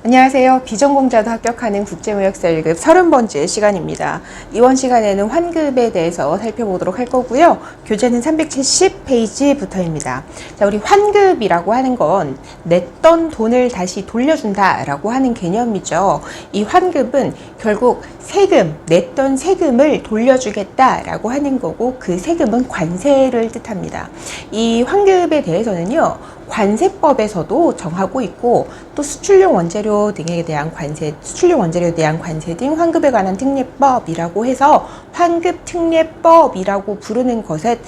안녕하세요. 비전공자도 합격하는 국제무역사 1급 30번째 시간입니다. 이번 시간에는 환급에 대해서 살펴보도록 할 거고요. 교재는 370페이지부터입니다. 자, 우리 환급이라고 하는 건 냈던 돈을 다시 돌려준다 라고 하는 개념이죠. 이 환급은 결국 세금, 냈던 세금을 돌려주겠다 라고 하는 거고, 그 세금은 관세를 뜻합니다. 이 환급에 대해서는요, 관세법에서도 정하고 있고, 또 수출용 원재료 등에 대한 관세, 수출용 원재료에 대한 관세 등 환급에 관한 특례법이라고 해서 환급특례법이라고 부르는 것에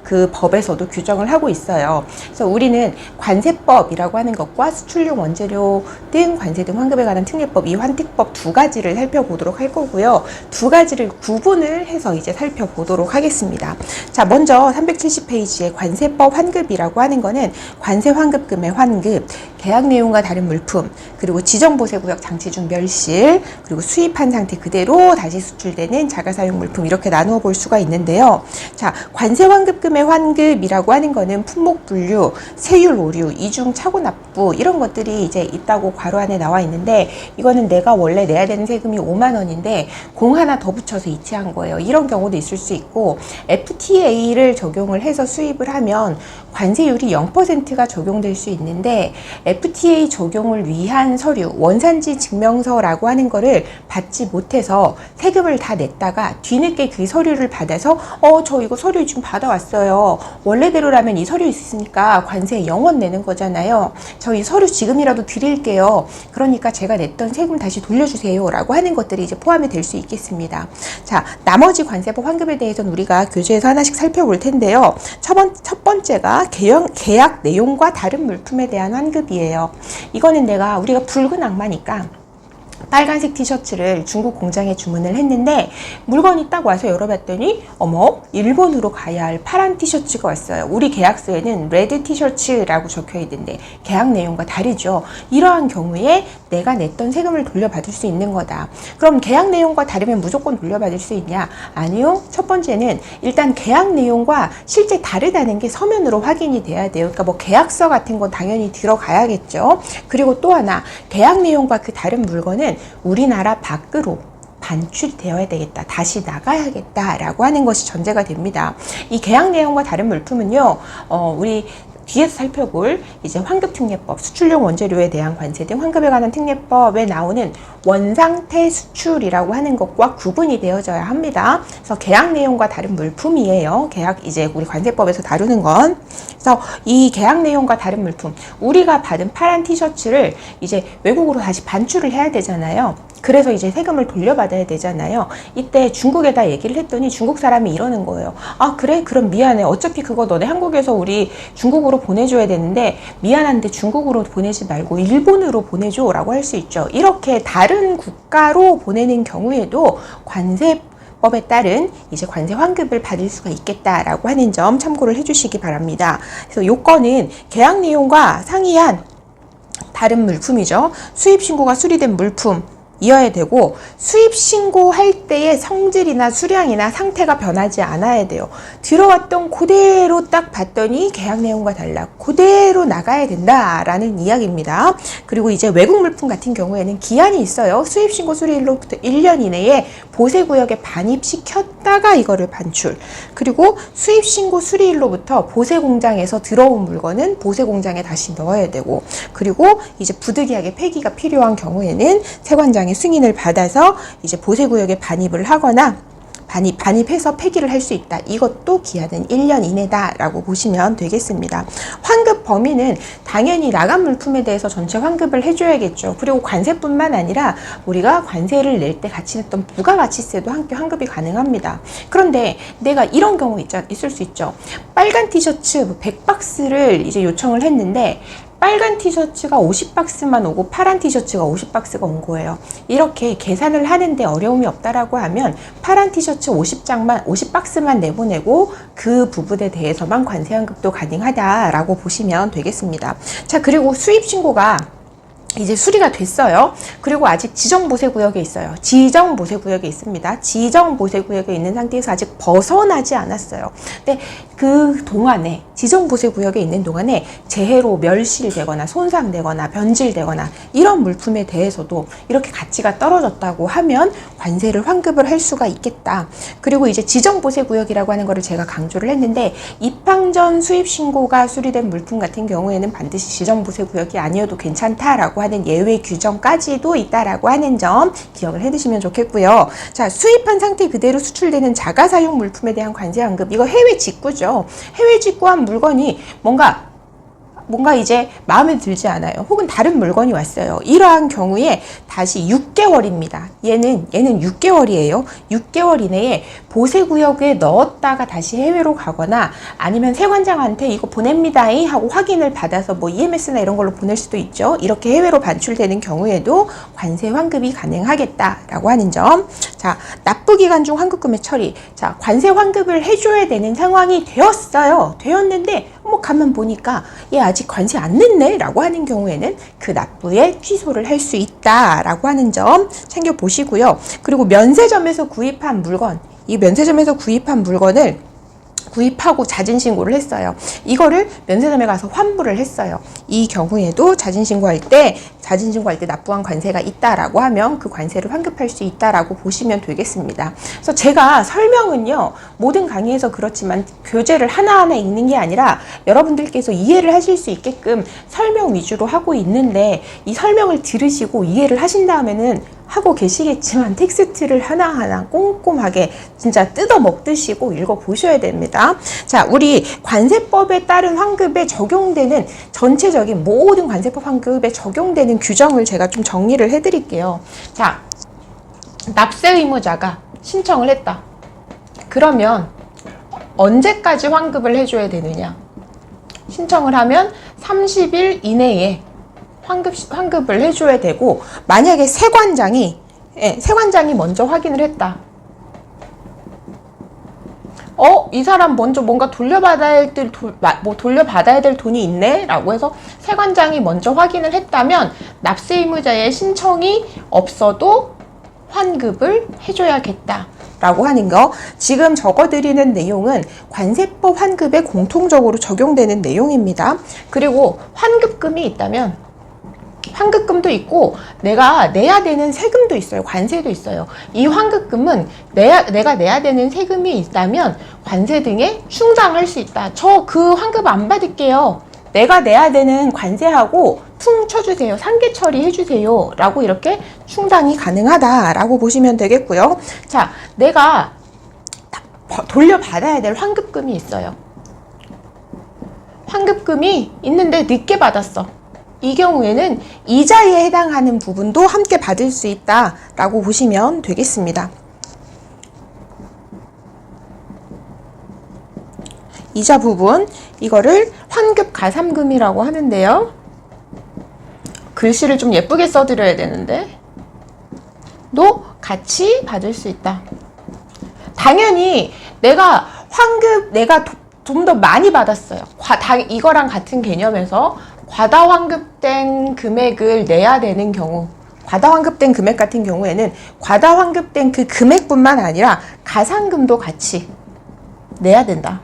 그 법에서도 규정을 하고 있어요. 그래서 우리는 관세법이라고 하는 것과 수출용 원재료 등 관세 등 환급에 관한 특례법, 이 환특법 두 가지를 살펴보도록 할 거고요. 두 가지를 구분을 해서 이제 살펴보도록 하겠습니다. 자, 먼저 370페이지에 관세법 환급이라고 하는 거는 관세 환급금의 환급, 계약 내용과 다른 물품, 그리고 지정보세구역 장치 중 멸실, 그리고 수입한 상태 그대로 다시 수출되는 자가사용 물품, 이렇게 나누어 볼 수가 있는데요. 자, 관세 환급금의 환급이라고 하는 거는 품목 분류, 세율 오류, 이중 차고 납부, 이런 것들이 이제 있다고 괄호 안에 나와 있는데, 이거는 내가 원래 내야 되는 세금이 5만 원인데 공 하나 더 붙여서 이체한 거예요. 이런 경우도 있을 수 있고, FTA를 적용을 해서 수입을 하면 관세율이 0%가 적용될 수 있는데, FTA 적용을 위한 서류, 원산지 증명서라고 하는 거를 받지 못해서 세금을 다 냈다가 뒤늦게 그 서류를 받아서 저 이거 서류 지금 받아왔어요. 원래대로라면 이 서류 있으니까 관세 0원 내는 거잖아요. 저 이 서류 지금이라도 드릴게요. 그러니까 제가 냈던 세금 다시 돌려주세요 라고 하는 것들이 이제 포함이 될 수 있겠습니다. 자, 나머지 관세법 환급에 대해서는 우리가 교재에서 하나씩 살펴볼 텐데요. 첫 번째가 계약 내용과 다른 물품에 대한 환급이에요. 이거는 우리가 붉은 악마니까 빨간색 티셔츠를 중국 공장에 주문을 했는데, 물건이 딱 와서 열어봤더니 어머, 일본으로 가야 할 파란 티셔츠가 왔어요. 우리 계약서에는 레드 티셔츠라고 적혀 있는데 계약 내용과 다르죠. 이러한 경우에 내가 냈던 세금을 돌려받을 수 있는 거다. 그럼 계약 내용과 다르면 무조건 돌려받을 수 있냐? 아니요. 첫 번째는 일단 계약 내용과 실제 다르다는 게 서면으로 확인이 돼야 돼요. 그러니까 뭐 계약서 같은 건 당연히 들어가야겠죠. 그리고 또 하나, 계약 내용과 그 다른 물건은 우리나라 밖으로 반출되어야 되겠다, 다시 나가야겠다라고 하는 것이 전제가 됩니다. 이 계약 내용과 다른 물품은요, 우리 뒤에서 살펴볼 이제 환급특례법, 수출용 원재료에 대한 관세 등 환급에 관한 특례법에 나오는 원상태 수출이라고 하는 것과 구분이 되어져야 합니다. 그래서 계약 내용과 다른 물품이에요. 계약, 이제 우리 관세법에서 다루는 건. 그래서 이 계약 내용과 다른 물품, 우리가 받은 파란 티셔츠를 이제 외국으로 다시 반출을 해야 되잖아요. 그래서 이제 세금을 돌려받아야 되잖아요. 이때 중국에다 얘기를 했더니 중국 사람이 이러는 거예요. 아, 그래? 그럼 미안해. 어차피 그거 너네 한국에서 우리 중국으로 보내줘야 되는데 미안한데 중국으로 보내지 말고 일본으로 보내줘 라고 할 수 있죠. 이렇게 다른 국가로 보내는 경우에도 관세법에 따른 이제 관세 환급을 받을 수가 있겠다라고 하는 점 참고를 해주시기 바랍니다. 그래서 요건은 계약 내용과 상이한 다른 물품이죠. 수입 신고가 수리된 물품 이어야 되고, 수입 신고할 때의 성질이나 수량이나 상태가 변하지 않아야 돼요. 들어왔던 그대로 딱 봤더니 계약 내용과 달라, 그대로 나가야 된다라는 이야기입니다. 그리고 이제 외국 물품 같은 경우에는 기한이 있어요. 수입 신고 수리일로부터 1년 이내에 보세구역에 반입시켰다가 이거를 반출, 그리고 수입 신고 수리일로부터 보세공장에서 들어온 물건은 보세공장에 다시 넣어야 되고, 그리고 이제 부득이하게 폐기가 필요한 경우에는 세관장 승인을 받아서 이제 보세구역에 반입을 하거나 반입해서 폐기를 할 수 있다. 이것도 기한은 1년 이내다라고 보시면 되겠습니다. 환급 범위는 당연히 나간 물품에 대해서 전체 환급을 해줘야겠죠. 그리고 관세뿐만 아니라 우리가 관세를 낼 때 같이 냈던 부가가치세도 함께 환급이 가능합니다. 그런데 내가 이런 경우 있을 수 있죠. 빨간 티셔츠 100박스를 이제 요청을 했는데 빨간 티셔츠가 50박스만 오고 파란 티셔츠가 50박스가 온 거예요. 이렇게 계산을 하는데 어려움이 없다라고 하면 파란 티셔츠 50박스만 내보내고 그 부분에 대해서만 관세환급도 가능하다라고 보시면 되겠습니다. 자, 그리고 수입 신고가 이제 수리가 됐어요. 그리고 아직 지정보세구역에 있어요. 지정보세구역에 있습니다. 지정보세구역에 있는 상태에서 아직 벗어나지 않았어요. 근데 그 동안에 지정보세구역에 있는 동안에 재해로 멸실되거나 손상되거나 변질되거나 이런 물품에 대해서도 이렇게 가치가 떨어졌다고 하면 관세를 환급을 할 수가 있겠다. 그리고 이제 지정보세구역이라고 하는 거를 제가 강조를 했는데, 입항 전 수입신고가 수리된 물품 같은 경우에는 반드시 지정보세구역이 아니어도 괜찮다라고 하는 예외 규정까지도 있다라고 하는 점 기억을 해두시면 좋겠고요. 자, 수입한 상태 그대로 수출되는 자가사용 물품에 대한 관세 환급, 이거 해외 직구죠. 해외 직구한 물건이 뭔가 이제 마음에 들지 않아요. 혹은 다른 물건이 왔어요. 이러한 경우에 다시 6개월입니다. 얘는 6개월이에요. 6개월 이내에 보세구역에 넣었다가 다시 해외로 가거나 아니면 세관장한테 이거 보냅니다 하고 확인을 받아서 뭐 EMS나 이런 걸로 보낼 수도 있죠. 이렇게 해외로 반출되는 경우에도 관세 환급이 가능하겠다라고 하는 점. 자, 납부기간 중 환급금의 처리. 자, 관세 환급을 해줘야 되는 상황이 되었는데 가만 보니까 얘 아직 관세 안 냈네 라고 하는 경우에는 그 납부에 취소를 할 수 있다 라고 하는 점 챙겨보시고요. 그리고 면세점에서 구입한 물건, 이 면세점에서 구입한 물건을 구입하고 자진신고를 했어요. 이거를 면세점에 가서 환불을 했어요. 이 경우에도 자진신고할 때 납부한 관세가 있다라고 하면 그 관세를 환급할 수 있다라고 보시면 되겠습니다. 그래서 제가 설명은요, 모든 강의에서 그렇지만 교재를 하나하나 읽는 게 아니라 여러분들께서 이해를 하실 수 있게끔 설명 위주로 하고 있는데, 이 설명을 들으시고 이해를 하신 다음에는 하고 계시겠지만 텍스트를 하나하나 꼼꼼하게 진짜 뜯어 먹듯이고 읽어보셔야 됩니다. 자, 우리 관세법에 따른 환급에 적용되는 전체적인 모든 관세법 환급에 적용되는 규정을 제가 좀 정리를 해드릴게요. 자, 납세 의무자가 신청을 했다. 그러면 언제까지 환급을 해줘야 되느냐? 신청을 하면 30일 이내에 환급을 해줘야 되고, 만약에 세관장이 먼저 확인을 했다. 이 사람 먼저 뭔가 돌려받아야 될 돈이 있네? 라고 해서 세관장이 먼저 확인을 했다면 납세 의무자의 신청이 없어도 환급을 해줘야겠다. 라고 하는 거. 지금 적어드리는 내용은 관세법 환급에 공통적으로 적용되는 내용입니다. 그리고 환급금이 있다면 환급금도 있고 내가 내야 되는 세금도 있어요. 관세도 있어요. 이 환급금은 내가 내야 되는 세금이 있다면 관세 등에 충당할 수 있다. 저 그 환급 안 받을게요. 내가 내야 되는 관세하고 퉁 쳐주세요. 상계 처리해주세요. 라고 이렇게 충당이 가능하다라고 보시면 되겠고요. 자, 내가 돌려받아야 될 환급금이 있어요. 환급금이 있는데 늦게 받았어. 이 경우에는 이자에 해당하는 부분도 함께 받을 수 있다라고 보시면 되겠습니다. 이자 부분, 이거를 환급 가삼금이라고 하는데요. 글씨를 좀 예쁘게 써드려야 되는데 도 같이 받을 수 있다. 당연히 내가 좀 더 많이 받았어요. 이거랑 같은 개념에서 과다 환급된 금액을 내야 되는 경우, 과다 환급된 금액 같은 경우에는 과다 환급된 그 금액뿐만 아니라 가산금도 같이 내야 된다.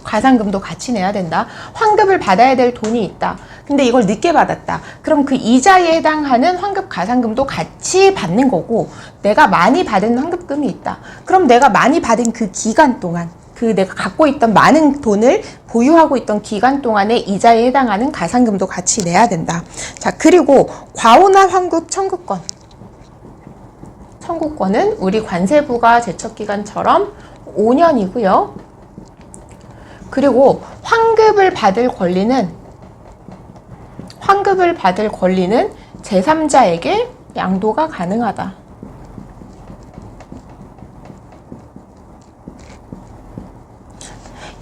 가산금도 같이 내야 된다. 환급을 받아야 될 돈이 있다. 근데 이걸 늦게 받았다. 그럼 그 이자에 해당하는 환급 가산금도 같이 받는 거고, 내가 많이 받은 환급금이 있다. 그럼 내가 많이 받은 그 기간 동안, 내가 갖고 있던 많은 돈을 보유하고 있던 기간 동안의 이자에 해당하는 가산금도 같이 내야 된다. 자, 그리고 과오나 환급 청구권. 청구권은 우리 관세부가 제척기간처럼 5년이고요. 그리고 환급을 받을 권리는 제3자에게 양도가 가능하다.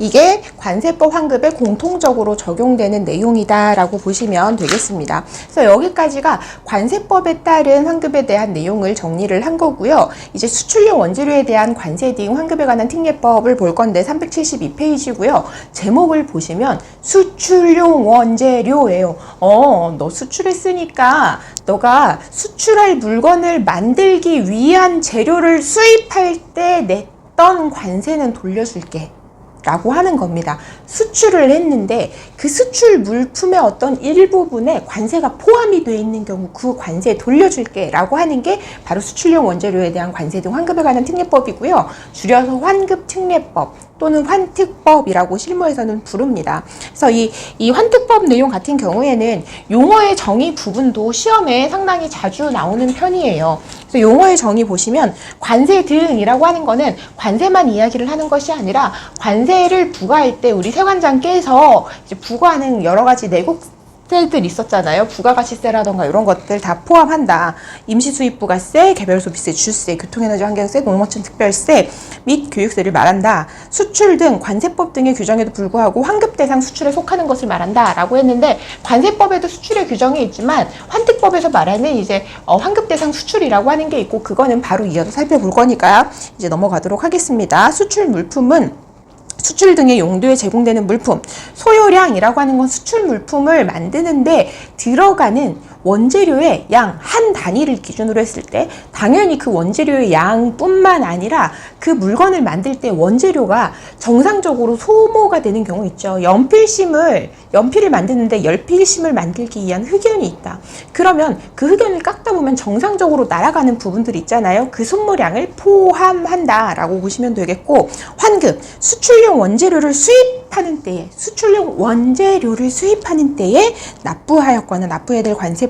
이게 관세법 환급에 공통적으로 적용되는 내용이다라고 보시면 되겠습니다. 그래서 여기까지가 관세법에 따른 환급에 대한 내용을 정리를 한 거고요. 이제 수출용 원재료에 대한 관세 등 환급에 관한 특례법을 볼 건데 372페이지고요. 제목을 보시면 수출용 원재료예요. 너 수출했으니까 너가 수출할 물건을 만들기 위한 재료를 수입할 때 어떤 관세는 돌려줄게 라고 하는 겁니다. 수출을 했는데 그 수출 물품의 어떤 일부분에 관세가 포함이 되어 있는 경우 그 관세 돌려줄게 라고 하는 게 바로 수출용 원재료에 대한 관세 등 환급에 관한 특례법이고요. 줄여서 환급특례법 또는 환특법이라고 실무에서는 부릅니다. 그래서 이 환특법 내용 같은 경우에는 용어의 정의 부분도 시험에 상당히 자주 나오는 편이에요. 그래서 용어의 정의 보시면 관세 등이라고 하는 거는 관세만 이야기를 하는 것이 아니라 관세를 부과할 때 우리 세관장께서 이제 부과하는 여러 가지 내국세들 있었잖아요. 부가가치세라던가 이런 것들 다 포함한다. 임시수입부가세, 개별소비세, 주세, 교통에너지 환경세, 농어촌 특별세 및 교육세를 말한다. 수출 등 관세법 등의 규정에도 불구하고 환급 대상 수출에 속하는 것을 말한다 라고 했는데, 관세법에도 수출의 규정이 있지만 환특법에서 말하는 이제 환급 대상 수출이라고 하는 게 있고, 그거는 바로 이어서 살펴볼 거니까 이제 넘어가도록 하겠습니다. 수출 물품은 수출 등의 용도에 제공되는 물품, 소요량이라고 하는 건 수출 물품을 만드는데 들어가는 원재료의 양 한 단위를 기준으로 했을 때 당연히 그 원재료의 양뿐만 아니라 그 물건을 만들 때 원재료가 정상적으로 소모가 되는 경우 있죠. 연필을 만드는데 열필심을 만들기 위한 흑연이 있다. 그러면 그 흑연을 깎다 보면 정상적으로 날아가는 부분들이 있잖아요. 그 손모량을 포함한다라고 보시면 되겠고, 환급, 수출용 원재료를 수입하는 때에 납부하였거나 납부해야 될 관세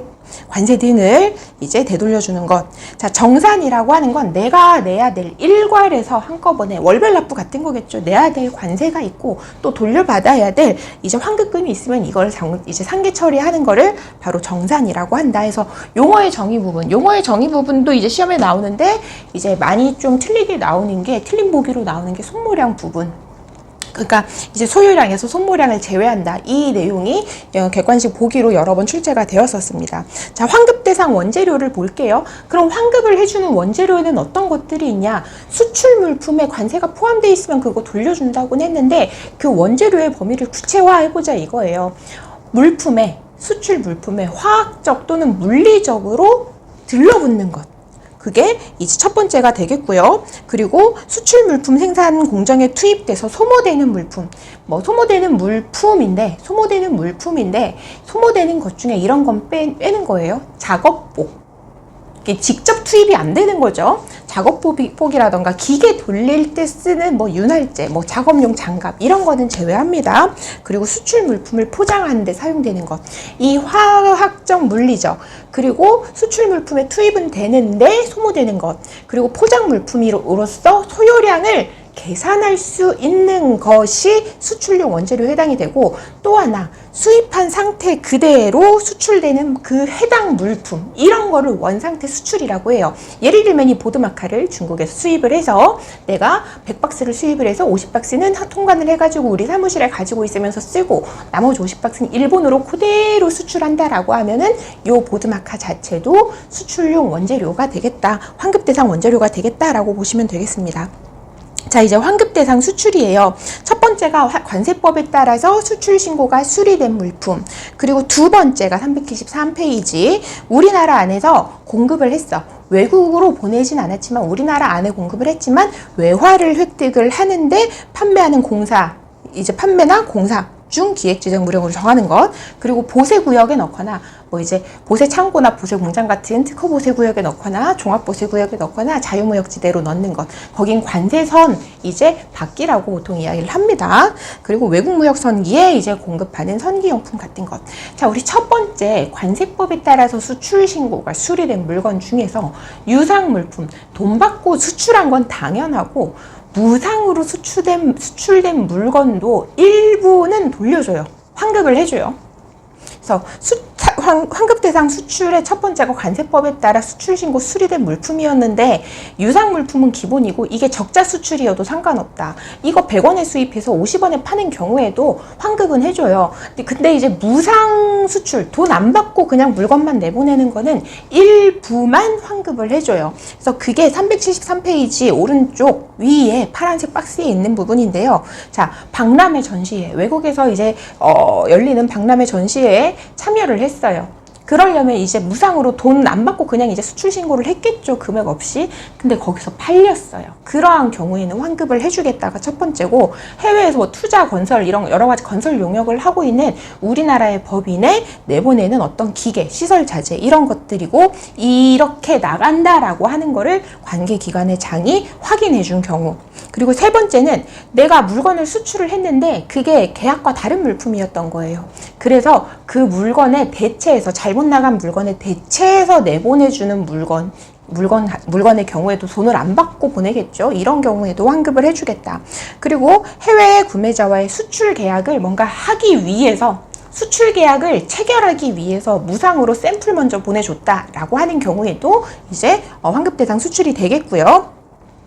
등을 이제 되돌려주는 것. 자, 정산이라고 하는 건 내가 내야 될 일괄해서 한꺼번에 월별 납부 같은 거겠죠. 내야 될 관세가 있고 또 돌려받아야 될 이제 환급금이 있으면 이걸 이제 상계 처리하는 거를 바로 정산이라고 한다. 해서 용어의 정의 부분도 이제 시험에 나오는데 이제 많이 좀 틀리게 나오는 게, 틀린 보기로 나오는 게 손모량 부분. 그러니까 이제 소요량에서 손모량을 제외한다. 이 내용이 객관식 보기로 여러 번 출제가 되었었습니다. 자, 환급 대상 원재료를 볼게요. 그럼 환급을 해주는 원재료에는 어떤 것들이 있냐? 수출 물품에 관세가 포함되어 있으면 그거 돌려준다고 했는데 그 원재료의 범위를 구체화해보자 이거예요. 수출 물품에 화학적 또는 물리적으로 들러붙는 것. 그게 이제 첫 번째가 되겠고요. 그리고 수출 물품 생산 공정에 투입돼서 소모되는 물품. 소모되는 것 중에 이런 건 빼는 거예요. 작업복. 직접 투입이 안 되는 거죠. 작업복이라던가 기계 돌릴 때 쓰는 윤활제, 작업용 장갑 이런 거는 제외합니다. 그리고 수출 물품을 포장하는 데 사용되는 것. 이 화학적, 물리적, 그리고 수출 물품에 투입은 되는데 소모되는 것. 그리고 포장 물품으로서 소요량을 계산할 수 있는 것이 수출용 원재료에 해당이 되고, 또 하나 수입한 상태 그대로 수출되는 그 해당 물품, 이런 거를 원상태 수출이라고 해요. 예를 들면 이 보드마카를 중국에서 수입을 해서 내가 100박스를 수입을 해서 50박스는 통관을 해가지고 우리 사무실에 가지고 있으면서 쓰고 나머지 50박스는 일본으로 그대로 수출한다라고 하면은 이 보드마카 자체도 수출용 원재료가 되겠다, 환급 대상 원재료가 되겠다라고 보시면 되겠습니다. 자, 이제 환급 대상 수출이에요. 첫 번째가 관세법에 따라서 수출 신고가 수리된 물품. 그리고 두 번째가 373페이지. 우리나라 안에서 공급을 했어. 외국으로 보내진 않았지만 우리나라 안에 공급을 했지만 외화를 획득을 하는데 판매하는 공사, 이제 판매나 공사 중 기획재정무령으로 정하는 것. 그리고 보세구역에 넣거나 이제 보세창고나 보세공장 같은 특허보세구역에 넣거나 종합보세구역에 넣거나 자유무역지대로 넣는 것. 거긴 관세선 이제 밖이라고 보통 이야기를 합니다. 그리고 외국무역선기에 이제 공급하는 선기용품 같은 것. 자, 우리 첫 번째 관세법에 따라서 수출신고가 수리된 물건 중에서 유상물품, 돈 받고 수출한 건 당연하고 무상으로 수출된 물건도 일부는 돌려줘요. 환급을 해줘요. 그래서 환급 대상 수출의 첫 번째가 관세법에 따라 수출신고 수리된 물품이었는데, 유상 물품은 기본이고 이게 적자 수출이어도 상관없다. 이거 100원에 수입해서 50원에 파는 경우에도 환급은 해줘요. 근데 이제 무상 수출, 돈 안 받고 그냥 물건만 내보내는 거는 일부만 환급을 해줘요. 그래서 그게 373페이지 오른쪽 위에 파란색 박스에 있는 부분인데요. 자, 박람회 전시회, 외국에서 이제 열리는 박람회 전시회에 참여를 했어요. 그러려면 이제 무상으로 돈 안 받고 그냥 이제 수출 신고를 했겠죠. 금액 없이. 근데 거기서 팔렸어요. 그러한 경우에는 환급을 해주겠다가 첫 번째고, 해외에서 뭐 투자, 건설 이런 여러 가지 건설 용역을 하고 있는 우리나라의 법인에 내보내는 어떤 기계, 시설 자재 이런 것들이고, 이렇게 나간다라고 하는 거를 관계기관의 장이 확인해 준 경우. 그리고 세 번째는 내가 물건을 수출을 했는데 그게 계약과 다른 물품이었던 거예요. 그래서 그 물건에 대체해서, 잘못 나간 물건에 대체해서 내보내주는 물건의 경우에도 돈을 안 받고 보내겠죠. 이런 경우에도 환급을 해주겠다. 그리고 해외 구매자와의 수출 계약을 뭔가 하기 위해서, 수출 계약을 체결하기 위해서 무상으로 샘플 먼저 보내줬다라고 하는 경우에도 이제 환급 대상 수출이 되겠고요.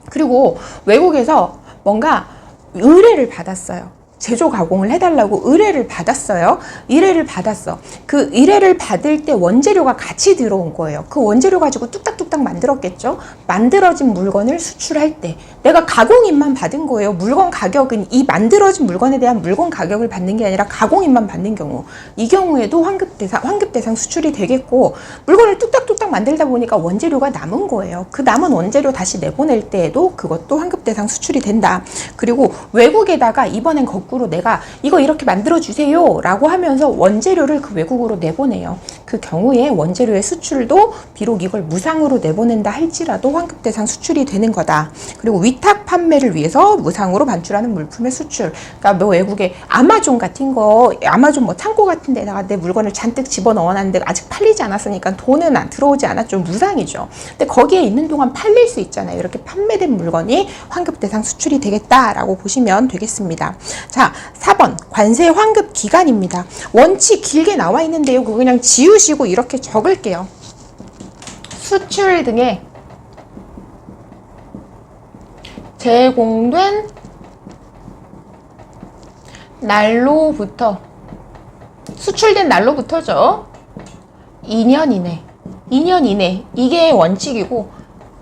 그리고 외국에서 뭔가 의뢰를 받았어요. 제조 가공을 해달라고 의뢰를 받았어요. 의뢰를 받았어. 그 의뢰를 받을 때 원재료가 같이 들어온 거예요. 그 원재료 가지고 뚝딱뚝딱 만들었겠죠. 만들어진 물건을 수출할 때 내가 가공인만 받은 거예요. 물건 가격은 이 만들어진 물건에 대한 물건 가격을 받는 게 아니라 가공인만 받는 경우, 이 경우에도 환급 대상 수출이 되겠고, 물건을 뚝딱뚝딱 만들다 보니까 원재료가 남은 거예요. 그 남은 원재료 다시 내보낼 때에도 그것도 환급 대상 수출이 된다. 그리고 외국에다가 이번엔 거꾸로 내가 이거 이렇게 만들어주세요 라고 하면서 원재료를 그 외국으로 내보내요. 그 경우에 원재료의 수출도 비록 이걸 무상으로 내보낸다 할지라도 환급 대상 수출이 되는 거다. 그리고 위탁 판매를 위해서 무상으로 반출하는 물품의 수출. 그러니까 뭐 외국에 아마존 같은 거, 아마존 뭐 창고 같은 데다가 내 물건을 잔뜩 집어넣어놨는데 아직 팔리지 않았으니까 돈은 들어오지 않았죠. 무상이죠. 근데 거기에 있는 동안 팔릴 수 있잖아요. 이렇게 판매된 물건이 환급 대상 수출이 되겠다라고 보시면 되겠습니다. 자, 4번 관세 환급 기간입니다. 원칙 길게 나와 있는데요. 그거 그냥 지우시고 이렇게 적을게요. 수출 등에 제공된 날로부터, 수출된 날로부터죠. 2년 이내 이게 원칙이고,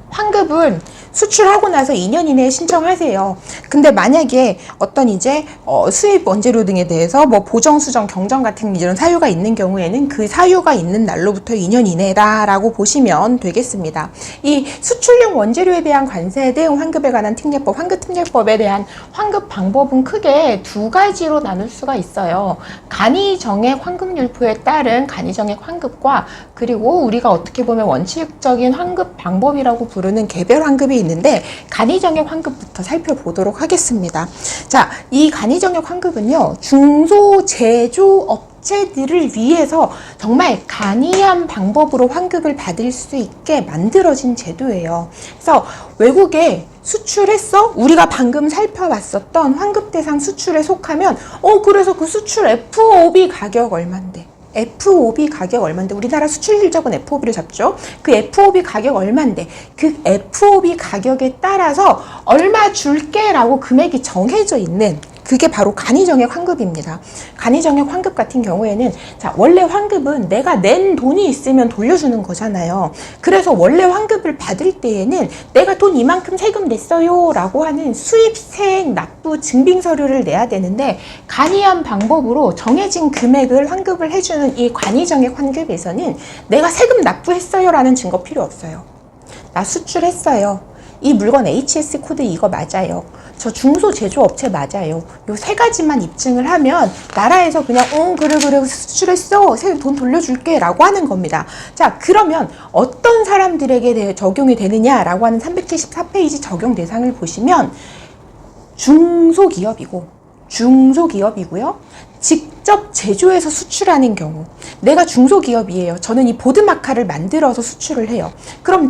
환급은 수출하고 나서 2년 이내에 신청하세요. 근데 만약에 어떤 이제 수입 원재료 등에 대해서 뭐 보정, 수정, 경정 같은 이런 사유가 있는 경우에는 그 사유가 있는 날로부터 2년 이내다라고 보시면 되겠습니다. 이 수출용 원재료에 대한 관세 등 환급에 관한 특례법, 환급특례법에 대한 환급 방법은 크게 두 가지로 나눌 수가 있어요. 간이정액 환급율표에 따른 간이정액 환급과, 그리고 우리가 어떻게 보면 원칙적인 환급 방법이라고 부르는 개별 환급이 있는데, 간이정액 환급부터 살펴보도록 하겠습니다. 자, 이 간이정액 환급은요, 중소제조업체들을 위해서 정말 간이한 방법으로 환급을 받을 수 있게 만들어진 제도예요. 그래서 외국에 수출했어? 우리가 방금 살펴봤었던 환급 대상 수출에 속하면 그래서 그 수출 FOB 가격 얼만데, FOB 가격 얼만데, 우리나라 수출 실적은 FOB를 잡죠. 그 FOB 가격 얼만데, 그 FOB 가격에 따라서 얼마 줄게 라고 금액이 정해져 있는, 그게 바로 간이정액 환급입니다. 간이정액 환급 같은 경우에는, 자, 원래 환급은 내가 낸 돈이 있으면 돌려주는 거잖아요. 그래서 원래 환급을 받을 때에는 내가 돈 이만큼 세금 냈어요 라고 하는 수입세액 납부 증빙서류를 내야 되는데, 간이한 방법으로 정해진 금액을 환급을 해주는 이 간이정액 환급에서는 내가 세금 납부했어요 라는 증거 필요 없어요. 나 수출했어요. 이 물건 HS 코드 이거 맞아요. 저 중소제조업체 맞아요. 요 세 가지만 입증을 하면 나라에서 그냥 그래 수출했어, 돈 돌려줄게 라고 하는 겁니다. 자, 그러면 어떤 사람들에게 적용이 되느냐라고 하는 374페이지 적용 대상을 보시면 중소기업이고요. 직접 제조해서 수출하는 경우, 내가 중소기업이에요. 저는 이 보드마카를 만들어서 수출을 해요. 그럼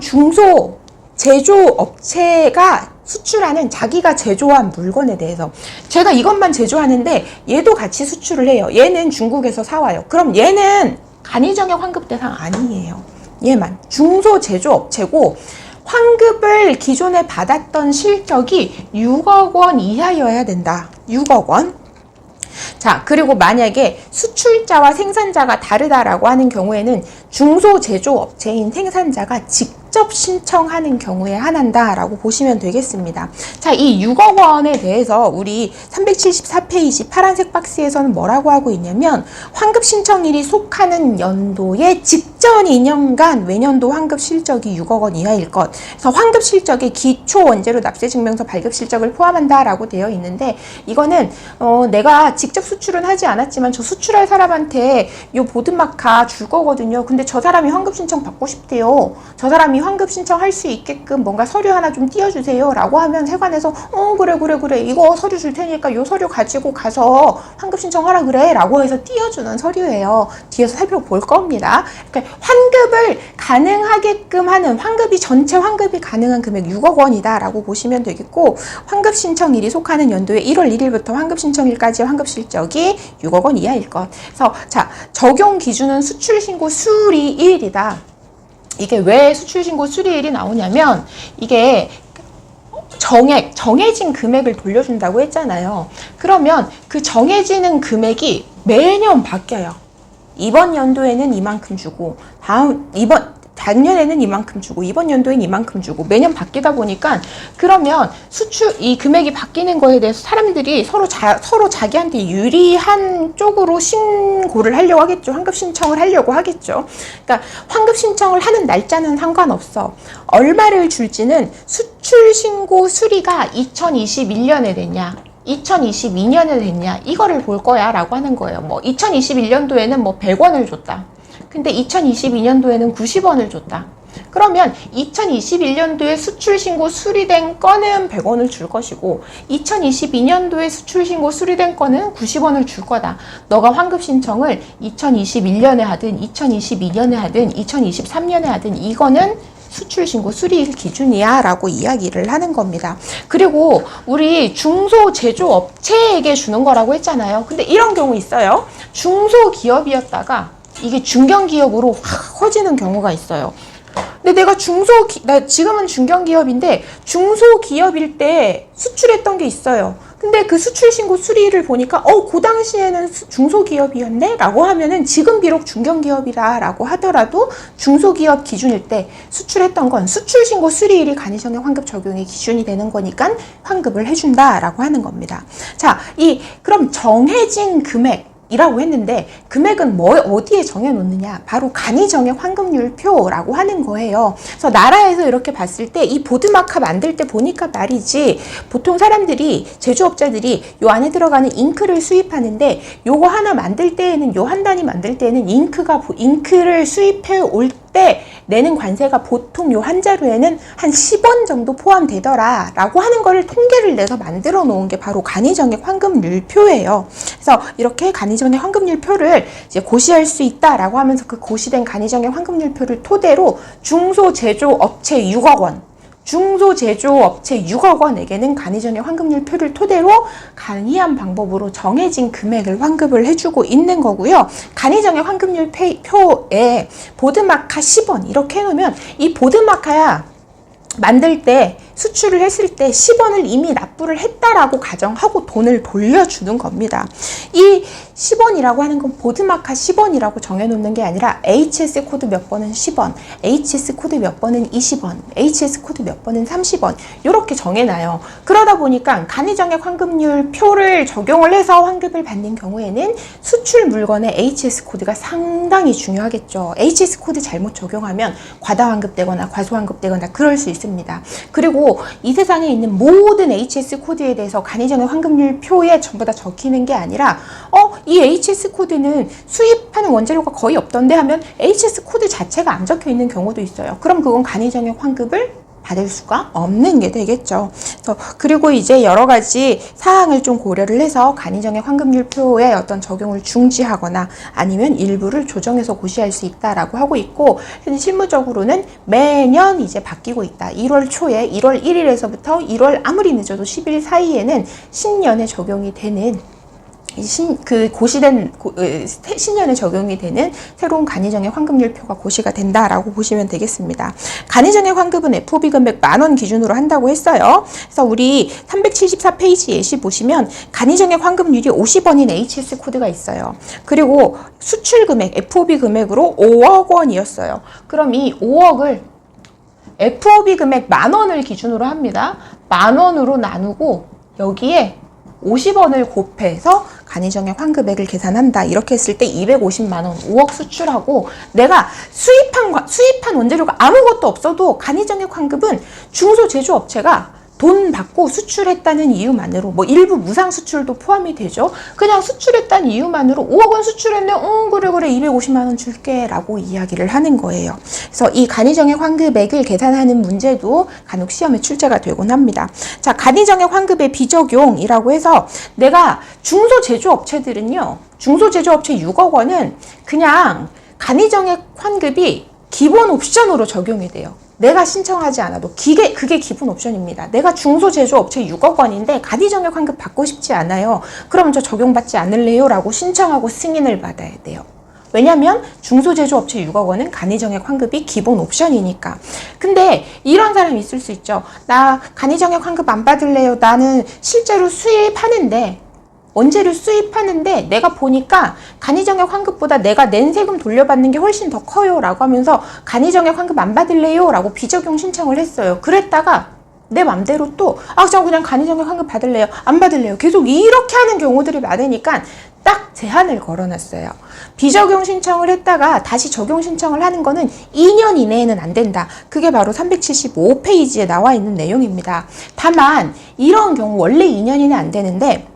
제조업체가 수출하는, 자기가 제조한 물건에 대해서, 제가 이것만 제조하는데 얘도 같이 수출을 해요. 얘는 중국에서 사와요. 그럼 얘는 간이정액 환급 대상 아니에요. 얘만 중소제조업체고, 환급을 기존에 받았던 실적이 6억 원 이하여야 된다. 6억 원. 자, 그리고 만약에 수출자와 생산자가 다르다라고 하는 경우에는 중소제조업체인 생산자가 직접 신청하는 경우에 한한다라고 보시면 되겠습니다. 자, 이 6억 원에 대해서 우리 374페이지 파란색 박스에서는 뭐라고 하고 있냐면 환급 신청일이 속하는 연도의 직전 2년간 외년도 환급 실적이 6억 원 이하일 것. 그래서 환급 실적에 기초 원재료 납세 증명서 발급 실적을 포함한다라고 되어 있는데 이거는 내가 직접 수출은 하지 않았지만 저 수출할 사람한테 요 보드마카 줄 거거든요. 근데 저 사람이 환급 신청 받고 싶대요. 저 사람이 환급 신청할 수 있게끔 뭔가 서류 하나 좀 띄워주세요 라고 하면 세관에서 그래 이거 서류 줄 테니까 요 서류 가지고 가서 환급 신청하라 그래 라고 해서 띄워주는 서류예요. 뒤에서 살펴볼 겁니다. 그러니까 환급을 가능하게끔 하는 전체 환급이 가능한 금액 6억 원이다 라고 보시면 되겠고 환급 신청일이 속하는 연도에 1월 1일부터 환급 신청일까지 환급 실적이 6억 원 이하일 것. 그래서 자, 적용 기준은 수출신고 수리일이다. 이게 왜 수출신고 수리일이 나오냐면 이게 정해진 금액을 돌려준다고 했잖아요. 그러면 그 정해지는 금액이 매년 바뀌어요. 이번 연도에는 이만큼 주고 작년에는 이만큼 주고 이번 연도엔 이만큼 주고 매년 바뀌다 보니까 그러면 이 금액이 바뀌는 거에 대해서 사람들이 서로 자기한테 유리한 쪽으로 신고를 하려고 하겠죠. 환급 신청을 하려고 하겠죠. 그러니까 환급 신청을 하는 날짜는 상관없어. 얼마를 줄지는 수출 신고 수리가 2021년에 됐냐 2022년에 됐냐 이거를 볼 거야 라고 하는 거예요. 뭐 2021년도에는 뭐 100원을 줬다. 근데 2022년도에는 90원을 줬다. 그러면 2021년도에 수출신고 수리된 건은 100원을 줄 것이고 2022년도에 수출신고 수리된 건은 90원을 줄 거다. 너가 환급 신청을 2021년에 하든 2022년에 하든 2023년에 하든 이거는 수출신고 수리일 기준이야 라고 이야기를 하는 겁니다. 그리고 우리 중소제조업체에게 주는 거라고 했잖아요. 근데 이런 경우 있어요. 중소기업이었다가 이게 중견기업으로 확 커지는 경우가 있어요. 근데 내가 지금은 중견기업인데 중소기업일 때 수출했던 게 있어요. 근데 그 수출신고 수리를 보니까 그 당시에는 중소기업이었네? 라고 하면은 지금 비록 중견기업이라 라고 하더라도 중소기업 기준일 때 수출했던 건 수출신고 수리일이 간이정액 환급 적용의 기준이 되는 거니까 환급을 해준다 라고 하는 겁니다. 자, 그럼 정해진 금액 이라고 했는데 금액은 어디에 정해놓느냐 바로 간이정액 환급률표라고 하는 거예요. 그래서 나라에서 이렇게 봤을 때 이 보드마카 만들 때 보니까 말이지 보통 사람들이 제조업자들이 요 안에 들어가는 잉크를 수입하는데 요거 하나 만들 때에는 요 한 단위 만들 때에는 잉크를 수입해 올 때 내는 관세가 보통 요 한 자루에는 한 10원 정도 포함되더라 라고 하는 거를 통계를 내서 만들어 놓은 게 바로 간이정액 환급률표예요. 그래서 이렇게 간이정액 환급률표를 이제 고시할 수 있다라고 하면서 그 고시된 간이정액 환급률표를 토대로 중소제조업체 6억 원 중소제조업체 6억 원에게는 간이정액 환급률표를 토대로 간이한 방법으로 정해진 금액을 환급을 해주고 있는 거고요. 간이정액 환급률표에 보드마카 10원 이렇게 해놓으면 이 보드마카야 만들 때 수출을 했을 때 10원을 이미 납부를 했다라고 가정하고 돈을 돌려주는 겁니다. 이 10원이라고 하는 건 보드마카 10원이라고 정해놓는 게 아니라 HS 코드 몇 번은 10원, HS 코드 몇 번은 20원, HS 코드 몇 번은 30원 이렇게 정해놔요. 그러다 보니까 간이정액 환급률 표를 적용을 해서 환급을 받는 경우에는 수출 물건의 HS 코드가 상당히 중요하겠죠. HS 코드 잘못 적용하면 과다환급되거나 과소환급되거나 그럴 수 있습니다. 그리고 이 세상에 있는 모든 HS 코드에 대해서 간이정액 환급률 표에 전부 다 적히는 게 아니라 이 HS 코드는 수입하는 원재료가 거의 없던데 하면 HS 코드 자체가 안 적혀 있는 경우도 있어요. 그럼 그건 간이정액 환급을 받을 수가 없는 게 되겠죠. 그리고 이제 여러 가지 사항을 좀 고려를 해서 간이정액 환급률표의 어떤 적용을 중지하거나 아니면 일부를 조정해서 고시할 수 있다라고 하고 있고 현재 실무적으로는 매년 이제 바뀌고 있다. 1월 초에 1월 1일에서부터 1월 아무리 늦어도 10일 사이에는 신년에 적용이 되는 고시된 신년에 적용이 되는 새로운 간이정액 환급률표가 고시가 된다라고 보시면 되겠습니다. 간이정액 환급은 FOB 금액 10,000원 기준으로 한다고 했어요. 그래서 우리 374페이지 예시 보시면 간이정액 환급률이 50원인 HS 코드가 있어요. 그리고 수출 금액 FOB 금액으로 5억 원이었어요. 그럼 이 5억을 FOB 금액 10,000원을 기준으로 합니다. 10,000원으로 나누고 여기에 50원을 곱해서 간이정액 환급액을 계산한다. 이렇게 했을 때 250만 원, 5억 수출하고 내가 수입한 원재료가 아무것도 없어도 간이정액 환급은 중소제조업체가 돈 받고 수출했다는 이유만으로 뭐 일부 무상 수출도 포함이 되죠. 그냥 수출했다는 이유만으로 5억 원 수출했네. 그래 250만 원 줄게 라고 이야기를 하는 거예요. 그래서 이 간이정액 환급액을 계산하는 문제도 간혹 시험에 출제가 되곤 합니다. 자, 간이정액 환급의 비적용이라고 해서 내가 중소제조업체들은요. 중소제조업체 6억 원은 그냥 간이정액 환급이 기본 옵션으로 적용이 돼요. 내가 신청하지 않아도 그게 기본 옵션입니다. 내가 중소제조업체 6억 원인데 간이정액 환급 받고 싶지 않아요. 그럼 저 적용받지 않을래요? 라고 신청하고 승인을 받아야 돼요. 왜냐면 중소제조업체 6억 원은 간이정액 환급이 기본 옵션이니까. 근데 이런 사람이 있을 수 있죠. 나 간이정액 환급 안 받을래요. 나는 실제로 수입하는데 원재료 수입하는데 내가 보니까 간이정액 환급보다 내가 낸 세금 돌려받는 게 훨씬 더 커요 라고 하면서 간이정액 환급 안 받을래요? 라고 비적용 신청을 했어요. 그랬다가 내 맘대로 또 저 그냥 간이정액 환급 받을래요? 안 받을래요? 계속 이렇게 하는 경우들이 많으니까 딱 제한을 걸어놨어요. 비적용 신청을 했다가 다시 적용 신청을 하는 거는 2년 이내에는 안 된다. 그게 바로 375페이지에 나와 있는 내용입니다. 다만 이런 경우 원래 2년 이내 안 되는데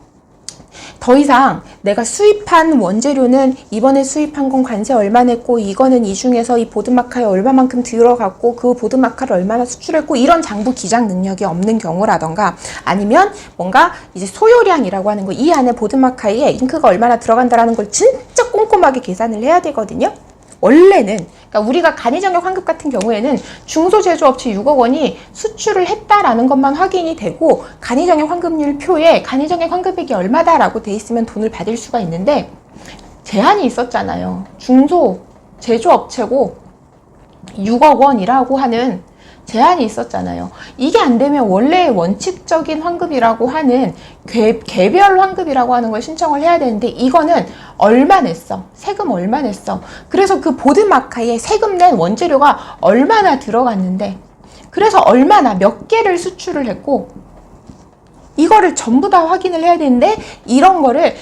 더 이상 내가 수입한 원재료는 이번에 수입한 건 관세 얼마 냈고 이거는 이 중에서 이 보드마카에 얼마만큼 들어갔고 그 보드마카를 얼마나 수출했고 이런 장부 기장 능력이 없는 경우라던가 아니면 뭔가 이제 소요량이라고 하는 거 이 안에 보드마카에 잉크가 얼마나 들어간다라는 걸 진짜 꼼꼼하게 계산을 해야 되거든요. 원래는 그러니까 우리가 간이정액 환급 같은 경우에는 중소제조업체 6억 원이 수출을 했다라는 것만 확인이 되고 간이정액 환급률 표에 간이정액 환급액이 얼마다라고 돼 있으면 돈을 받을 수가 있는데 제한이 있었잖아요. 중소제조업체고 6억 원이라고 하는 제한이 있었잖아요. 이게 안 되면 원래 원칙적인 환급이라고 하는 개별 환급이라고 하는 걸 신청을 해야 되는데 이거는 얼마 냈어? 세금 얼마 냈어? 그래서 그 보드마카에 세금 낸 원재료가 얼마나 들어갔는데 그래서 얼마나 몇 개를 수출을 했고 이거를 전부 다 확인을 해야 되는데 이런 거를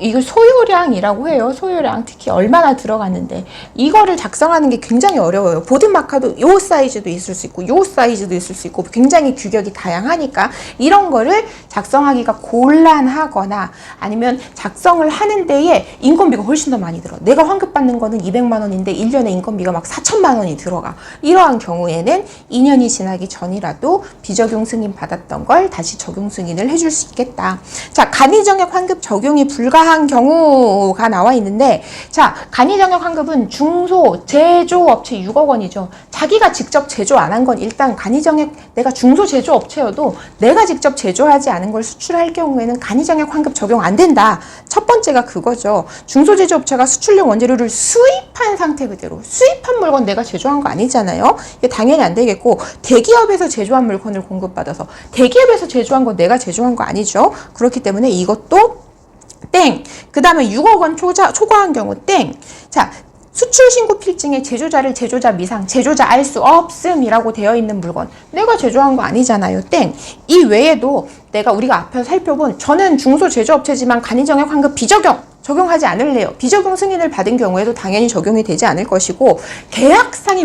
이거 소요량이라고 해요. 소요량 특히 얼마나 들어갔는데 이거를 작성하는 게 굉장히 어려워요. 보드마카도 요 사이즈도 있을 수 있고 요 사이즈도 있을 수 있고 굉장히 규격이 다양하니까 이런 거를 작성하기가 곤란하거나 아니면 작성을 하는 데에 인건비가 훨씬 더 많이 들어. 내가 환급받는 거는 200만 원인데 1년에 인건비가 막 4천만 원이 들어가. 이러한 경우에는 2년이 지나기 전이라도 비적용 승인 받았던 걸 다시 적용 승인을 해줄 수 있겠다. 자, 간이정액 환급 적용이 불가한 경우가 나와 있는데 자, 간이정액 환급은 중소 제조업체 6억 원이죠. 자기가 직접 제조 안 한 건 일단 간이정액 내가 중소 제조업체여도 내가 직접 제조하지 않은 걸 수출할 경우에는 간이정액 환급 적용 안 된다. 첫 번째가 그거죠. 중소 제조업체가 수출용 원재료를 수입한 상태 그대로 수입한 물건 내가 제조한 거 아니잖아요. 이게 당연히 안 되겠고 대기업에서 제조한 물건을 공급받아서 대기업에서 제조한 거 내가 제조한 거 아니죠. 그렇기 때문에 이것도 땡. 그 다음에 6억 원 초과한 경우 땡. 자, 수출 신고 필증에 제조자를 제조자 미상, 제조자 알 수 없음이라고 되어 있는 물건 내가 제조한 거 아니잖아요. 땡. 이 외에도 우리가 앞에서 살펴본 저는 중소제조업체지만 간이정액 환급 적용하지 않을래요. 비적용 승인을 받은 경우에도 당연히 적용이 되지 않을 것이고 계약상의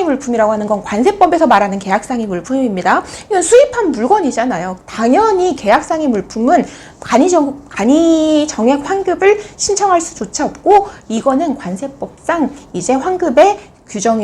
물품이라고 하는 건 관세법에서 말하는 계약상의 물품입니다. 이건 수입한 물건이잖아요. 당연히 계약상의 물품은 간이정액 환급을 신청할 수조차 없고 이거는 관세법상 이제 환급의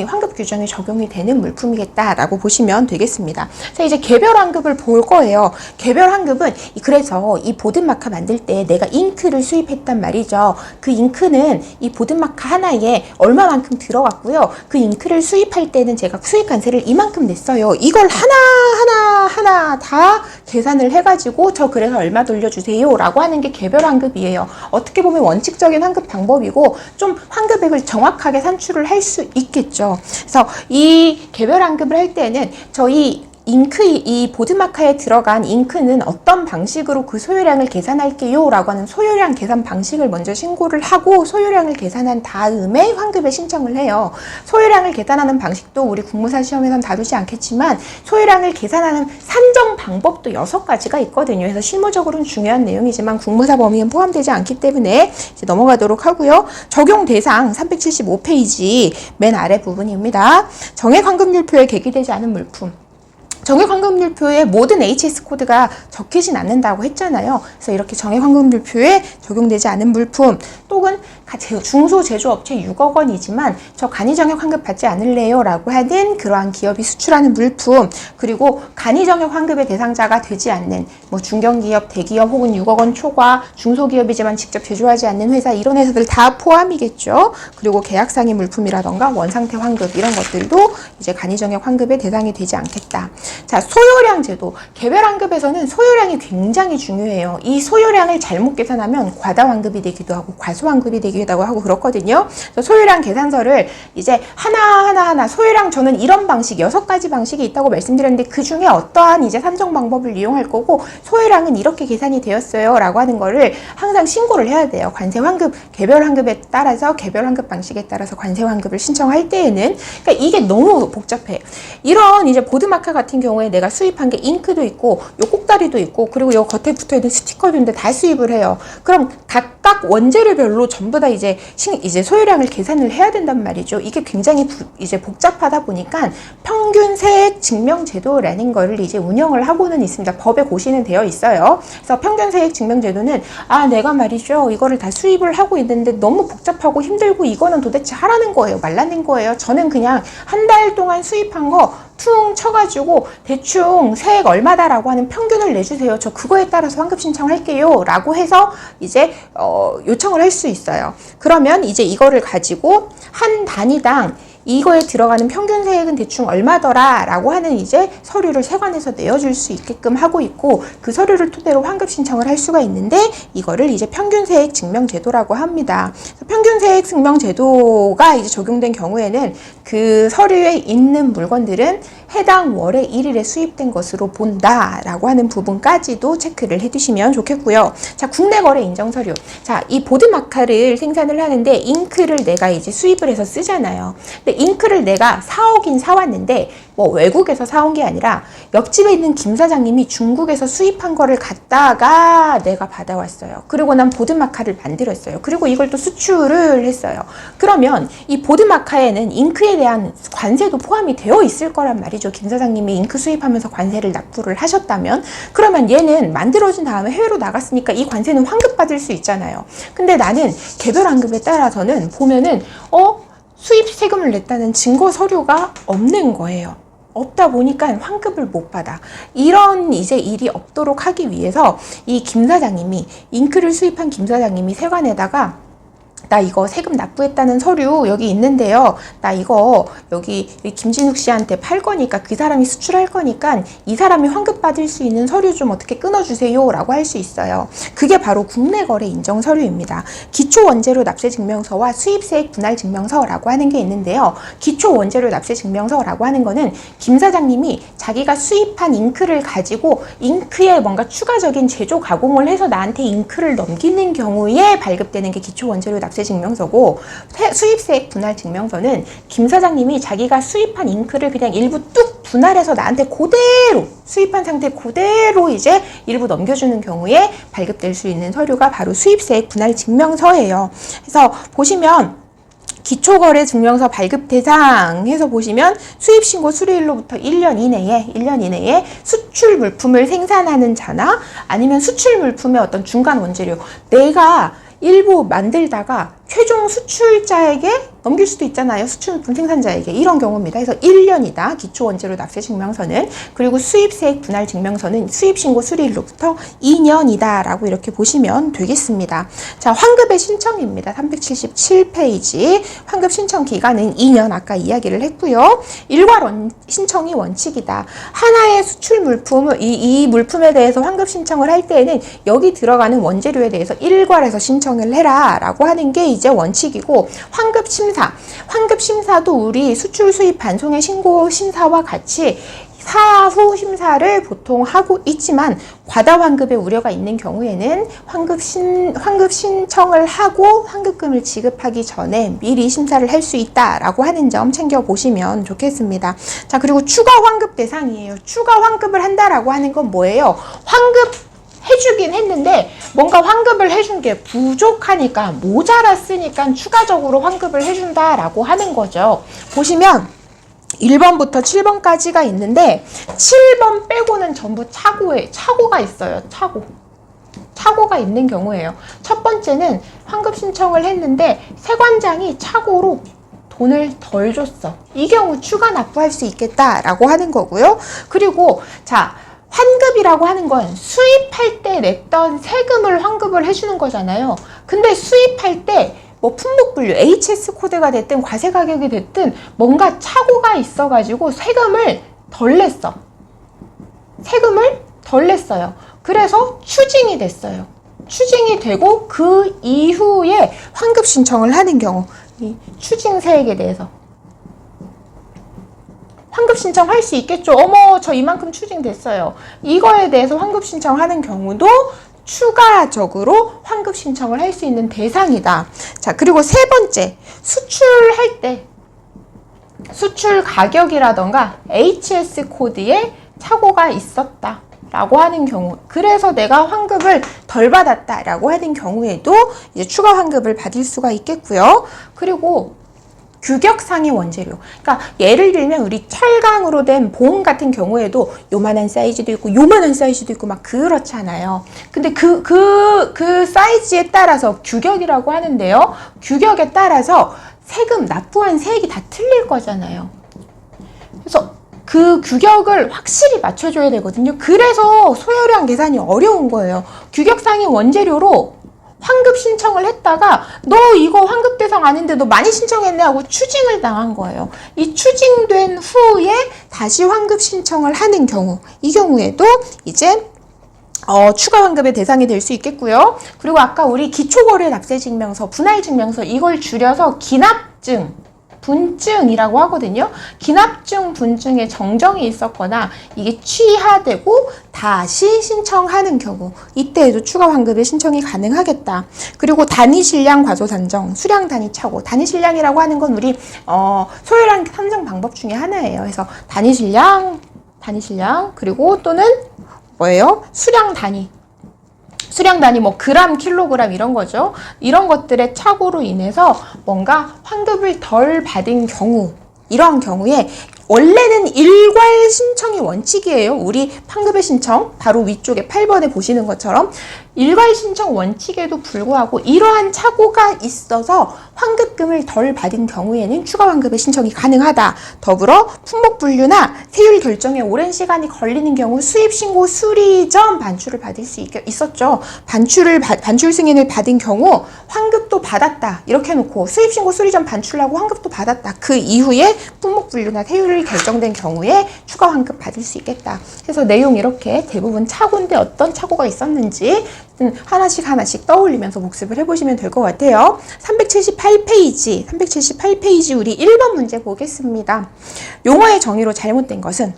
환급 규정이 적용이 되는 물품이겠다라고 보시면 되겠습니다. 자, 이제 개별 환급을 볼 거예요. 개별 환급은 그래서 이 보드마카 만들 때 내가 잉크를 수입했단 말이죠. 그 잉크는 이 보드마카 하나에 얼마만큼 들어갔고요. 그 잉크를 수입할 때는 제가 수입 관세를 이만큼 냈어요. 이걸 하나 다 계산을 해가지고 저 그래서 얼마 돌려주세요 라고 하는 게 개별 환급이에요. 어떻게 보면 원칙적인 환급 방법이고 좀 환급액을 정확하게 산출을 할 수 있겠죠. 그래서 이 개별 환급을 할 때는 저희 이 보드마카에 들어간 잉크는 어떤 방식으로 그 소요량을 계산할게요 라고 하는 소요량 계산 방식을 먼저 신고를 하고 소요량을 계산한 다음에 환급에 신청을 해요. 소요량을 계산하는 방식도 우리 국무사 시험에선 다루지 않겠지만 소요량을 계산하는 산정 방법도 6가지가 있거든요. 그래서 실무적으로는 중요한 내용이지만 국무사 범위엔 포함되지 않기 때문에 이제 넘어가도록 하고요. 적용 대상 375페이지 맨 아래 부분입니다. 정액 환급률표에 계기되지 않은 물품. 정액 환급률표에 모든 HS 코드가 적히진 않는다고 했잖아요. 그래서 이렇게 정액 환급률표에 적용되지 않은 물품 또는 중소제조업체 6억 원이지만 저 간이정액 환급 받지 않을래요 라고 하는 그러한 기업이 수출하는 물품, 그리고 간이정액 환급의 대상자가 되지 않는 뭐 중견기업, 대기업 혹은 6억 원 초과 중소기업이지만 직접 제조하지 않는 회사, 이런 회사들 다 포함이겠죠. 그리고 계약상의 물품이라던가 원상태 환급 이런 것들도 이제 간이정액 환급의 대상이 되지 않겠다. 자, 소요량 제도. 개별 환급에서는 소요량이 굉장히 중요해요. 이 소요량을 잘못 계산하면 과다 환급이 되기도 하고 과소 환급이 되기도 하고 그렇거든요. 소요량 계산서를 이제 하나 소요량 저는 이런 방식 6가지 방식이 있다고 말씀드렸는데 그 중에 어떠한 이제 산정 방법을 이용할 거고 소요량은 이렇게 계산이 되었어요 라고 하는 거를 항상 신고를 해야 돼요. 관세 환급, 개별 환급에 따라서 개별 환급 방식에 따라서 관세 환급을 신청할 때에는, 그러니까 이게 너무 복잡해. 이런 이제 보드마카 같은 경우에 내가 수입한 게 잉크도 있고 요 꼭다리도 있고 그리고 요 겉에 붙어있는 스티커도 있는데 다 수입을 해요. 그럼 각각 원재료별로 전부 다 이제 소요량을 계산을 해야 된단 말이죠. 이게 굉장히 이제 복잡하다 보니까 평균 세액 증명 제도라는 거를 이제 운영을 하고는 있습니다. 법에 고시는 되어 있어요. 그래서 평균 세액 증명 제도는 내가 말이죠 이거를 다 수입을 하고 있는데 너무 복잡하고 힘들고 이거는 도대체 하라는 거예요, 말라는 거예요. 저는 그냥 한 달 동안 수입한 거 퉁 쳐가지고 대충 세액 얼마다라고 하는 평균을 내주세요. 저 그거에 따라서 환급 신청할게요 라고 해서 이제 요청을 할 수 있어요. 그러면 이제 이거를 가지고 한 단위당 이거에 들어가는 평균 세액은 대충 얼마더라 라고 하는 이제 서류를 세관에서 내어줄 수 있게끔 하고 있고, 그 서류를 토대로 환급 신청을 할 수가 있는데 이거를 이제 평균 세액 증명 제도라고 합니다. 평균 세액 증명 제도가 이제 적용된 경우에는 그 서류에 있는 물건들은 해당 월의 1일에 수입된 것으로 본다라고 하는 부분까지도 체크를 해두시면 좋겠고요. 자, 국내 거래 인정 서류. 자, 이 보드마카를 생산을 하는데 잉크를 내가 이제 수입을 해서 쓰잖아요. 근데 잉크를 내가 사오긴 사왔는데 뭐 외국에서 사온 게 아니라 옆집에 있는 김 사장님이 중국에서 수입한 거를 갖다가 내가 받아왔어요. 그리고 난 보드마카를 만들었어요. 그리고 이걸 또 수출을 했어요. 그러면 이 보드마카에는 잉크에 대한 관세도 포함이 되어 있을 거란 말이죠. 김 사장님이 잉크 수입하면서 관세를 납부를 하셨다면, 그러면 얘는 만들어진 다음에 해외로 나갔으니까 이 관세는 환급받을 수 있잖아요. 근데 나는 개별 환급에 따라서는 보면은 수입 세금을 냈다는 증거 서류가 없는 거예요. 없다 보니까 환급을 못 받아. 이런 이제 일이 없도록 하기 위해서 이 김 사장님이, 잉크를 수입한 김 사장님이 세관에다가 나 이거 세금 납부했다는 서류 여기 있는데요. 나 이거 여기 김진욱 씨한테 팔 거니까, 그 사람이 수출할 거니까 이 사람이 환급 받을 수 있는 서류 좀 어떻게 끊어주세요 라고 할 수 있어요. 그게 바로 국내거래 인정 서류입니다. 기초원재료 납세증명서와 수입세액 분할증명서라고 하는 게 있는데요. 기초원재료 납세증명서라고 하는 거는 김 사장님이 자기가 수입한 잉크를 가지고 잉크에 뭔가 추가적인 제조 가공을 해서 나한테 잉크를 넘기는 경우에 발급되는 게 기초원재료 납세증명서고, 수입세액 분할증명서는 김 사장님이 자기가 수입한 잉크를 그냥 일부 뚝 분할해서 나한테 그대로 수입한 상태 그대로 이제 일부 넘겨주는 경우에 발급될 수 있는 서류가 바로 수입세액 분할증명서예요. 그래서 보시면 기초거래 증명서 발급 대상 해서 보시면 수입신고 수리일로부터 1년 이내에 수출 물품을 생산하는 자나 아니면 수출 물품의 어떤 중간 원재료, 내가 일부 만들다가 최종 수출자에게 넘길 수도 있잖아요. 수출물품 생산자에게. 이런 경우입니다. 그래서 1년이다. 기초원재료 납세 증명서는. 그리고 수입세액 분할 증명서는 수입신고 수리일로부터 2년이다. 라고 이렇게 보시면 되겠습니다. 자, 환급의 신청입니다. 377페이지. 환급 신청 기간은 2년. 아까 이야기를 했고요. 일괄 신청이 원칙이다. 하나의 수출물품, 이 물품에 대해서 환급 신청을 할 때에는 여기 들어가는 원재료에 대해서 일괄해서 신청을 해라. 라고 하는 게 이제 원칙이고, 환급 심사도 우리 수출 수입 반송의 신고 심사와 같이 사후 심사를 보통 하고 있지만, 과다 환급의 우려가 있는 경우에는 환급 신청을 하고 환급금을 지급하기 전에 미리 심사를 할 수 있다라고 하는 점 챙겨보시면 좋겠습니다. 자, 그리고 추가 환급 대상이에요. 추가 환급을 한다라고 하는 건 뭐예요? 환급 해주긴 했는데 뭔가 환급을 해준 게 부족하니까, 모자랐으니까 추가적으로 환급을 해준다라고 하는 거죠. 보시면 1번부터 7번까지가 있는데 7번 빼고는 전부 착오가 있어요. 착오가 있는 경우예요. 첫 번째는 환급 신청을 했는데 세관장이 착오로 돈을 덜 줬어. 이 경우 추가 납부할 수 있겠다라고 하는 거고요. 그리고 자, 환급이라고 하는 건 수입할 때 냈던 세금을 환급을 해주는 거잖아요. 근데 수입할 때 뭐 품목분류, HS 코드가 됐든 과세 가격이 됐든 뭔가 착오가 있어가지고 세금을 덜 냈어요. 그래서 추징이 됐어요. 추징이 되고 그 이후에 환급 신청을 하는 경우, 이 추징세액에 대해서 환급 신청할 수 있겠죠. 어머, 저 이만큼 추징됐어요. 이거에 대해서 환급 신청하는 경우도 추가적으로 환급 신청을 할 수 있는 대상이다. 자, 그리고 세 번째, 수출할 때 수출 가격이라던가 HS 코드에 착오가 있었다 라고 하는 경우, 그래서 내가 환급을 덜 받았다 라고 하는 경우에도 이제 추가 환급을 받을 수가 있겠고요. 그리고 규격상의 원재료. 그러니까 예를 들면 우리 철강으로 된 봉 같은 경우에도 요만한 사이즈도 있고 요만한 사이즈도 있고 막 그렇잖아요. 근데 그 사이즈에 따라서 규격이라고 하는데요. 규격에 따라서 세금, 납부한 세액이 다 틀릴 거잖아요. 그래서 그 규격을 확실히 맞춰줘야 되거든요. 그래서 소요량 계산이 어려운 거예요. 규격상의 원재료로 환급 신청을 했다가 너 이거 환급 대상 아닌데 너 많이 신청했네 하고 추징을 당한 거예요. 이 추징된 후에 다시 환급 신청을 하는 경우, 이 경우에도 이제 추가 환급의 대상이 될 수 있겠고요. 그리고 아까 우리 기초거래 납세 증명서, 분할 증명서, 이걸 줄여서 기납증, 분증이라고 하거든요. 기납증, 분증에 정정이 있었거나 이게 취하되고 다시 신청하는 경우, 이때에도 추가 환급의 신청이 가능하겠다. 그리고 단위실량 과소 산정, 수량 단위 착오. 단위실량이라고 하는 건 우리 소요량 산정 방법 중에 하나예요. 그래서 단위실량, 그리고 또는 뭐예요? 수량 단위 뭐 그램, 킬로그램 이런 거죠. 이런 것들의 착오로 인해서 뭔가 환급을 덜 받은 경우, 이러한 경우에 원래는 일괄 신청이 원칙이에요. 우리 환급의 신청 바로 위쪽에 8번에 보시는 것처럼 일괄 신청 원칙에도 불구하고 이러한 착오가 있어서 환급금을 덜 받은 경우에는 추가 환급의 신청이 가능하다. 더불어 품목 분류나 세율 결정에 오랜 시간이 걸리는 경우 수입신고 수리 전 반출을 받을 수 있었죠. 반출 승인을 받은 경우 환급도 받았다. 이렇게 해놓고 수입신고 수리 전 반출하고 환급도 받았다. 그 이후에 품목 분류나 세율이 결정된 경우에 추가 환급 받을 수 있겠다. 그래서 내용 이렇게 대부분 착오인데 어떤 착오가 있었는지 하나씩 떠올리면서 복습을 해보시면 될 것 같아요. 378페이지 우리 1번 문제 보겠습니다. 용어의 정의로 잘못된 것은?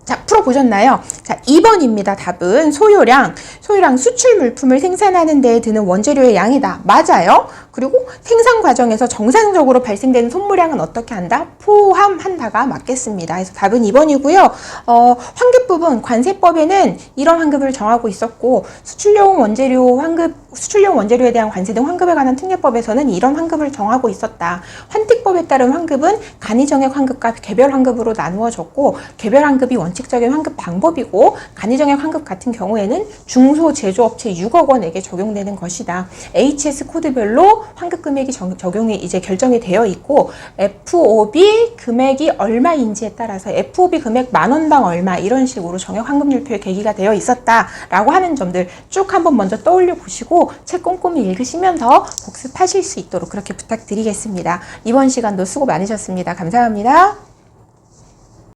자, 풀어보셨나요? 자, 2번입니다. 답은 소요량 수출 물품을 생산하는 데에 드는 원재료의 양이다. 맞아요. 그리고 생산 과정에서 정상적으로 발생되는 손무량은 어떻게 한다? 포함한다가 맞겠습니다. 그래서 답은 2번이고요. 환급 부분, 관세법에는 이런 환급을 정하고 있었고, 수출용 원재료에 대한 관세 등 환급에 관한 특례법에서는 이런 환급을 정하고 있었다. 환특법에 따른 환급은 간이정액 환급과 개별 환급으로 나누어졌고, 개별 환급이 원칙적인 환급 방법이고, 간이정액 환급 같은 경우에는 중소제조업체 6억 원에게 적용되는 것이다. HS 코드별로 환급 금액이 적용이 이제 결정이 되어 있고 FOB 금액이 얼마인지에 따라서 FOB 금액 10,000원당 얼마 이런 식으로 정액 환급율표에 계기가 되어 있었다라고 하는 점들 쭉 한번 먼저 떠올려 보시고 책 꼼꼼히 읽으시면서 복습하실 수 있도록 그렇게 부탁드리겠습니다. 이번 시간도 수고 많으셨습니다. 감사합니다.